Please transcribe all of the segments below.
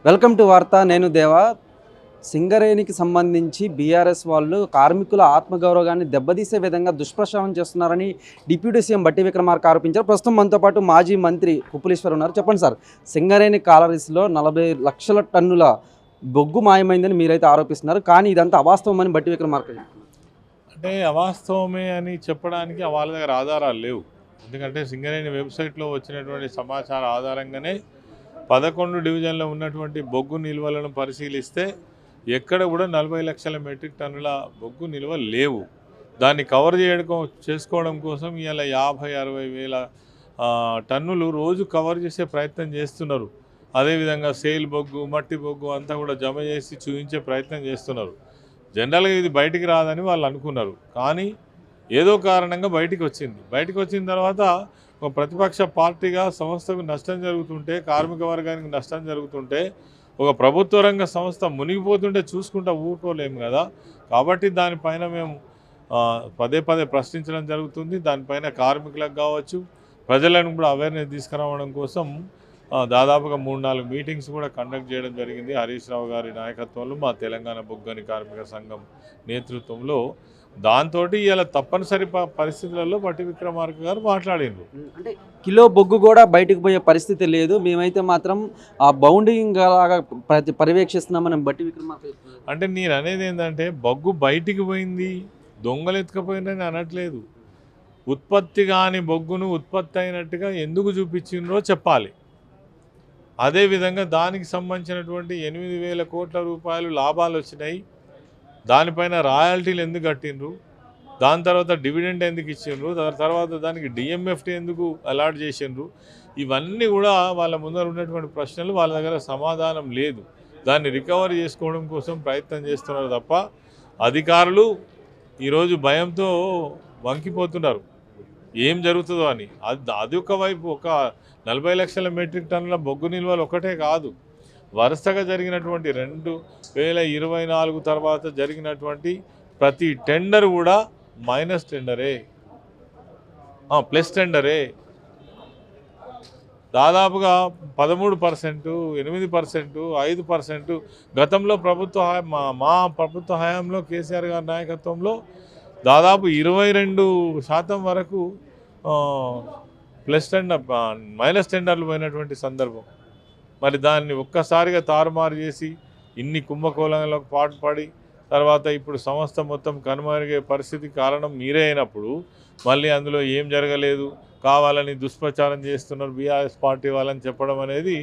Welcome to వార్త. నేను దేవా. సింగరేణికి సంబంధించి బీఆర్ఎస్ వాళ్ళు కార్మికుల ఆత్మగౌరవాన్ని దెబ్బతీసే విధంగా దుష్ప్రచారం చేస్తున్నారని డిప్యూటీ సీఎం బట్టి విక్రమార్క ఆరోపించారు. ప్రస్తుతం మనతో పాటు మాజీ మంత్రి కుప్పలేశ్వర్ ఉన్నారు. చెప్పండి సార్, సింగరేణి కాలరీస్లో 40 లక్షల టన్నుల బొగ్గు మాయమైందని మీరైతే ఆరోపిస్తున్నారు, కానీ ఇదంతా అవాస్తవమని బట్టి విక్రమార్క చెప్తున్నారు. అంటే అవాస్తవమే అని చెప్పడానికి వాళ్ళ దగ్గర ఆధారాలు లేవు. ఎందుకంటే సింగరేణి వెబ్సైట్లో వచ్చినటువంటి సమాచారం ఆధారంగానే 11 డివిజన్లో ఉన్నటువంటి బొగ్గు నిల్వలను పరిశీలిస్తే ఎక్కడ కూడా 40 లక్షల మెట్రిక్ టన్నుల బొగ్గు నిల్వ లేవు. దాన్ని కవర్ చేసుకోవడం కోసం ఇలా 50-60 వేల టన్నులు రోజు కవర్ చేసే ప్రయత్నం చేస్తున్నారు. అదేవిధంగా సేల్ బొగ్గు, మట్టి బొగ్గు అంతా కూడా జమ చేసి చూపించే ప్రయత్నం చేస్తున్నారు. జనరల్గా ఇది బయటికి రాదని వాళ్ళు అనుకున్నారు, కానీ ఏదో కారణంగా బయటికి వచ్చిన తర్వాత ఒక ప్రతిపక్ష పార్టీగా సంస్థకు నష్టం జరుగుతుంటే, కార్మిక వర్గానికి నష్టం జరుగుతుంటే, ఒక ప్రభుత్వ రంగ సంస్థ మునిగిపోతుంటే చూసుకుంటా ఊరుకోలేము కదా. కాబట్టి దానిపైన మేము పదే ప్రశ్నించడం జరుగుతుంది. దానిపైన కార్మికులకు కావచ్చు, ప్రజలను కూడా అవేర్నెస్ తీసుకురావడం కోసం దాదాపుగా 3-4 మీటింగ్స్ కూడా కండక్ట్ చేయడం జరిగింది. హరీష్ రావు గారి నాయకత్వంలో, మా తెలంగాణ బొగ్గని కార్మిక సంఘం నేతృత్వంలో. దాంతో ఇలా తప్పనిసరి పరిస్థితులలో బట్టి విక్రమార్క గారు మాట్లాడిండ్రు. అంటే కిలో బొగ్గు కూడా బయటకు పోయే పరిస్థితి లేదు, మేమైతే మాత్రం ఆ బౌండింగ్ లాగా పర్యవేక్షిస్తున్నామని బట్టి విక్రమార్క చెప్తున్నారు. అంటే నేను అనేది ఏంటంటే, బొగ్గు బయటికి పోయింది, దొంగలు ఎత్తుకపోయిందని అనట్లేదు. ఉత్పత్తి కాని బొగ్గును ఉత్పత్తి అయినట్టుగా ఎందుకు చూపించిండ్రో చెప్పాలి. అదేవిధంగా దానికి సంబంధించినటువంటి 8,000 కోట్ల రూపాయలు లాభాలు వచ్చినాయి, దానిపైన రాయల్టీలు ఎందుకు కట్టిండ్రు, దాని తర్వాత డివిడెండ్ ఎందుకు ఇచ్చిండ్రు, దాని తర్వాత దానికి డిఎంఎఫ్టీ ఎందుకు అలాట్ చేసిండ్రు, ఇవన్నీ కూడా వాళ్ళ ముందర ఉన్నటువంటి ప్రశ్నలు. వాళ్ళ దగ్గర సమాధానం లేదు. దాన్ని రికవరీ చేసుకోవడం కోసం ప్రయత్నం చేస్తున్నారు తప్ప, అధికారులు ఈరోజు భయంతో వంకిపోతున్నారు ఏం జరుగుతుందో అని. అది ఒకవైపు, ఒక 40 లక్షల మెట్రిక్ టన్నుల బొగ్గు నిల్వలు ఒకటే కాదు, వరుసగా జరిగినటువంటి 2024 తర్వాత జరిగినటువంటి ప్రతి టెండర్ కూడా మైనస్ టెండరే, ప్లస్ టెండరే. దాదాపుగా 13%, 8%, 5%. గతంలో మా ప్రభుత్వ హయాంలో కేసీఆర్ గారి నాయకత్వంలో దాదాపు 22% వరకు ప్లస్ టెండర్, మైనస్ టెండర్లు పోయినటువంటి సందర్భం. మరి దాన్ని ఒక్కసారిగా తారుమారు చేసి ఇన్ని కుంభకోణాలకు పాటుపడి తర్వాత ఇప్పుడు సంస్థ మొత్తం కనుమరుగే పరిస్థితి కారణం మీరే అయినప్పుడు, మళ్ళీ అందులో ఏం జరగలేదు, కావాలని దుష్ప్రచారం చేస్తున్నారు బీఆర్ఎస్ పార్టీ వాళ్ళని చెప్పడం అనేది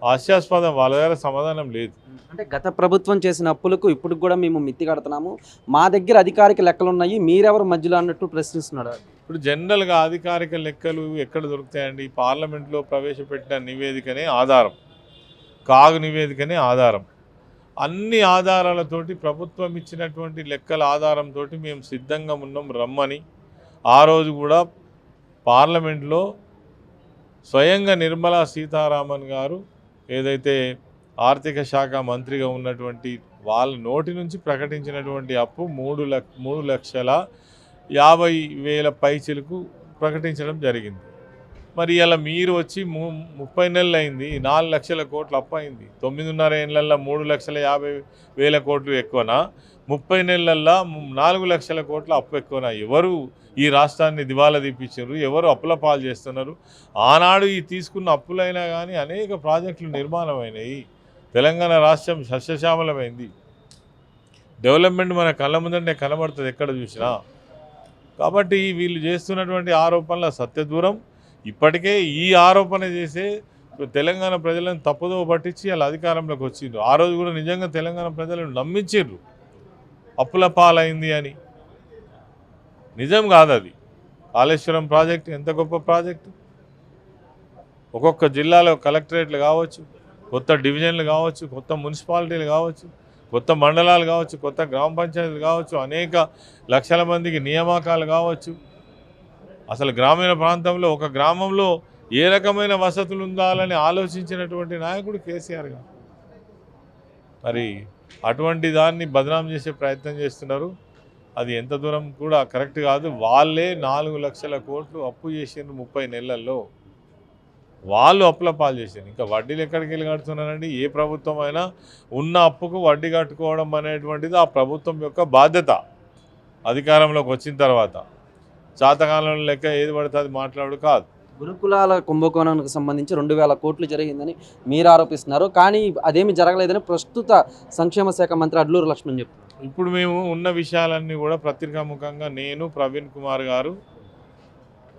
హాస్యాస్పదం. వాళ్ళ దగ్గర సమాధానం లేదు. అంటే గత ప్రభుత్వం చేసిన అప్పులకు ఇప్పుడు కూడా మేము మిత్తి కడుతున్నాము, మా దగ్గర అధికారిక లెక్కలు ఉన్నాయి, మీరెవరు మధ్యలో అన్నట్టు ప్రశ్నిస్తున్నాడు. ఇప్పుడు జనరల్గా అధికారిక లెక్కలు ఎక్కడ దొరుకుతాయండి? పార్లమెంట్లో ప్రవేశపెట్టిన నివేదికనే ఆధారం, కాగు నివేదికనే ఆధారం. అన్ని ఆధారాలతోటి, ప్రభుత్వం ఇచ్చినటువంటి లెక్కల ఆధారంతో మేము సిద్ధంగా ఉన్నాం రమ్మని. ఆ రోజు కూడా పార్లమెంట్లో స్వయంగా నిర్మలా సీతారామన్ గారు ఏదైతే ఆర్థిక శాఖ మంత్రిగా ఉన్నటువంటి వాళ్ళ నోటి నుంచి ప్రకటించినటువంటి అప్పు 3,50,000 పైచిలకు ప్రకటించడం జరిగింది. మరి ఇలా మీరు వచ్చి 30 నెలలు అయింది, 4 లక్షల కోట్లు అప్పు అయింది. 9.5 ఏళ్ళల్లో 3,50,000 కోట్లు ఎక్కువనా, 30 నెలల్లో 4 లక్షల కోట్ల అప్పు ఎక్కువనా? ఎవరు ఈ రాష్ట్రాన్ని దివాలా తీపించారు? ఎవరు అప్పుల పాలు చేస్తున్నారు? ఆనాడు ఈ తీసుకున్న అప్పులైనా కానీ అనేక ప్రాజెక్టులు నిర్మాణమైనాయి. తెలంగాణ రాష్ట్రం సస్యశ్యామలమైంది. డెవలప్మెంట్ మన కళ్ళ ముందరనే కనబడుతుంది ఎక్కడ చూసినా. కాబట్టి వీళ్ళు చేస్తున్నటువంటి ఆరోపణల సత్యదూరం. ఇప్పటికే ఈ ఆరోపణ చేసే తెలంగాణ ప్రజలను తప్పుదో పట్టించి వాళ్ళ అధికారంలోకి వచ్చిండ్రు. ఆ రోజు కూడా నిజంగా తెలంగాణ ప్రజలను నమ్మించిండ్రు అప్పుల పాలైంది అని. నిజం కాదు అది. కాళేశ్వరం ప్రాజెక్టు ఎంత గొప్ప ప్రాజెక్టు. ఒక్కొక్క జిల్లాలో కలెక్టరేట్లు కావచ్చు, కొత్త డివిజన్లు కావచ్చు, కొత్త మున్సిపాలిటీలు కావచ్చు, కొత్త మండలాలు కావచ్చు, కొత్త గ్రామ పంచాయతీలు కావచ్చు, అనేక లక్షల మందికి నియామకాలు కావచ్చు. అసలు గ్రామీణ ప్రాంతంలో ఒక గ్రామంలో ఏ రకమైన వసతులు ఉండాలని ఆలోచించినటువంటి నాయకుడు కేసీఆర్ గారు. మరి అటువంటి దాన్ని బదనాం చేసే ప్రయత్నం చేస్తున్నారు. అది ఎంత దూరం కూడా కరెక్ట్ కాదు. వాళ్ళే 4 లక్షల కోట్లు అప్పు చేసిండ్రు 30 నెలల్లో. వాళ్ళు అప్పుల పాలు చేశారు. ఇంకా వడ్డీలు ఎక్కడికి వెళ్ళి కడుతున్నారండి? ఏ ప్రభుత్వం అయినా ఉన్న అప్పుకు వడ్డీ కట్టుకోవడం అనేటువంటిది ఆ ప్రభుత్వం యొక్క బాధ్యత. అధికారంలోకి వచ్చిన తర్వాత చాతకాలంలో లెక్క ఏది పడితే అది మాట్లాడు కాదు. గురుకులాల కుంభకోణానికి సంబంధించి 2,000 కోట్లు జరిగిందని మీరు ఆరోపిస్తున్నారు. కానీ అదేమి జరగలేదని ప్రస్తుత సంక్షేమ శాఖ మంత్రి అడ్లూరు లక్ష్మణ్ చెప్తున్నారు. ఇప్పుడు మేము ఉన్న విషయాలన్నీ కూడా పత్రికాముఖంగా నేను, ప్రవీణ్ కుమార్ గారు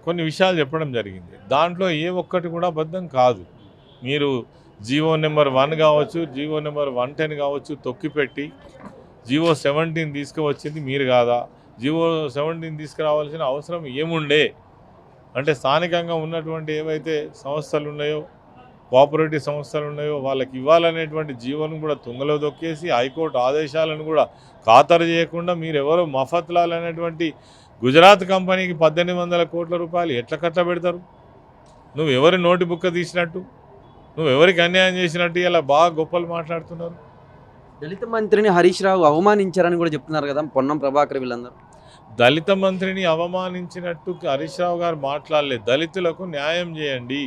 కొన్ని విషయాలు చెప్పడం జరిగింది. దాంట్లో ఏ ఒక్కటి కూడా అబద్ధం కాదు. మీరు జీవో నెంబర్ 1 కావచ్చు, జీవో నెంబర్ 110 కావచ్చు తొక్కిపెట్టి జీవో 17 తీసుకువచ్చింది మీరు కాదా? జీవో 17 తీసుకురావాల్సిన అవసరం ఏముండే? అంటే స్థానికంగా ఉన్నటువంటి ఏవైతే సంస్థలు ఉన్నాయో, కోఆపరేటివ్ సంస్థలు ఉన్నాయో వాళ్ళకి ఇవ్వాలనేటువంటి జీవోను కూడా తుంగలో దొక్కేసి హైకోర్టు ఆదేశాలను కూడా ఖాతరు చేయకుండా మీరెవరో మఫత్లాల్ అనేటువంటి గుజరాత్ కంపెనీకి 1,800 కోట్ల రూపాయలు ఎట్లా కట్టబెడతారు? నువ్వు ఎవరి నోటి బుక్క తీసినట్టు, నువ్వు ఎవరికి అన్యాయం చేసినట్టు ఇలా బాగా గొప్పలు మాట్లాడుతున్నారు. దళిత మంత్రిని హరీష్ రావు అవమానించారని కూడా చెప్తున్నారు కదా పొన్నం ప్రభాకర్ వీళ్ళందరూ. దళిత మంత్రిని అవమానించినట్టు హరీష్ రావు గారు మాట్లాడలేదు. దళితులకు న్యాయం చేయండి,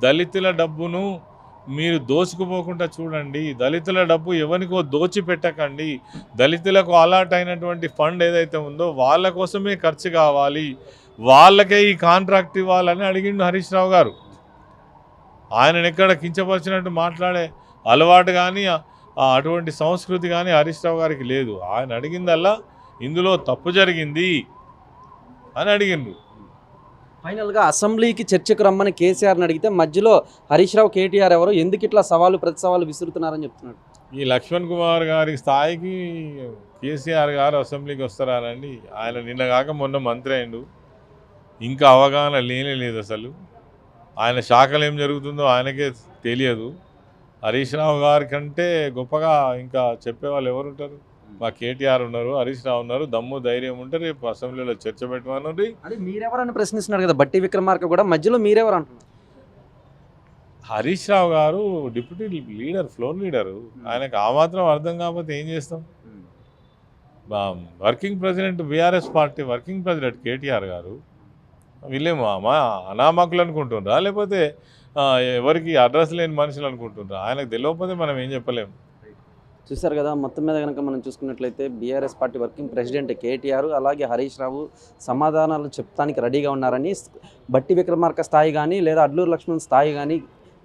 దళితుల డబ్బును మీరు దోచుకుపోకుండా చూడండి, దళితుల డబ్బు ఎవరికో దోచిపెట్టకండి, దళితులకు అలాట్ అయినటువంటి ఫండ్ ఏదైతే ఉందో వాళ్ళ కోసమే ఖర్చు కావాలి, వాళ్ళకే ఈ కాంట్రాక్ట్ ఇవ్వాలని అడిగిండు హరీష్ రావు గారు. ఆయనను ఎక్కడ కించపరిచినట్టు మాట్లాడే అలవాటు కానీ అటువంటి సంస్కృతి కానీ హరీష్ రావు గారికి లేదు. ఆయన అడిగిందల్లా ఇందులో తప్పు జరిగింది అని అడిగిండ్రు. ఫైనల్గా అసెంబ్లీకి చర్చకు రమ్మని కేసీఆర్ని అడిగితే మధ్యలో హరీష్ రావు కేటీఆర్ ఎవరు ఎందుకు ఇట్లా సవాలు ప్రతి సవాలు విసురుతున్నారని చెప్తున్నాడు. ఈ లక్ష్మణ్ కుమార్ గారి స్థాయికి కేసీఆర్ గారు అసెంబ్లీకి వస్తారానండి? ఆయన నిన్న కాక మొన్న మంత్రి అయిండు, ఇంకా అవగాహన లేనే లేదు. అసలు ఆయన శాఖలు ఏం జరుగుతుందో ఆయనకే తెలియదు. హరీష్ రావు గారి కంటే గొప్పగా ఇంకా చెప్పేవాళ్ళు ఎవరు ఉంటారు? మా కేటీఆర్ ఉన్నారు, హరీష్ రావు ఉన్నారు. దమ్ము ధైర్యం ఉంటే రేపు అసెంబ్లీలో చర్చ పెట్టమని. అదే మీరెవరని ప్రశ్నిస్తున్నారు కదా బట్టి విక్రమార్క కూడా, మధ్యలో మీరెవరు అంటున్నారు? హరీష్ రావు గారు డిప్యూటీ లీడర్, ఫ్లోర్ లీడరు. ఆయనకు ఆ మాత్రం అర్థం కాకపోతే ఏం చేస్తాం? Working president BRS party working president KTR గారు. వీళ్ళేమో మా అనామకులు అనుకుంటుండ్రా, లేకపోతే ఎవరికి అడ్రస్ లేని మనుషులు అనుకుంటుండ్రా? ఆయనకు తెలియకపోతే మనం ఏం చెప్పలేము. చూశారు కదా, మొత్తం మీద కనుక మనం చూసుకున్నట్లయితే BRS party working president KTR అలాగే హరీష్ రావు సమాధానాలు చెప్తానికి రెడీగా ఉన్నారని, బట్టి విక్రమార్క స్థాయి కానీ లేదా అడ్లూరు లక్ష్మణ్ స్థాయి కానీ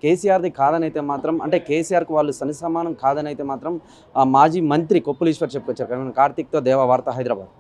కేసీఆర్ది కాదని అయితే మాత్రం, అంటే కేసీఆర్కు వాళ్ళు సమానం కాదని అయితే మాత్రం మాజీ మంత్రి కొప్పుల ఈశ్వర్ చెప్పుకొచ్చారు. కార్తీక్తో దేవా వార్త, హైదరాబాద్.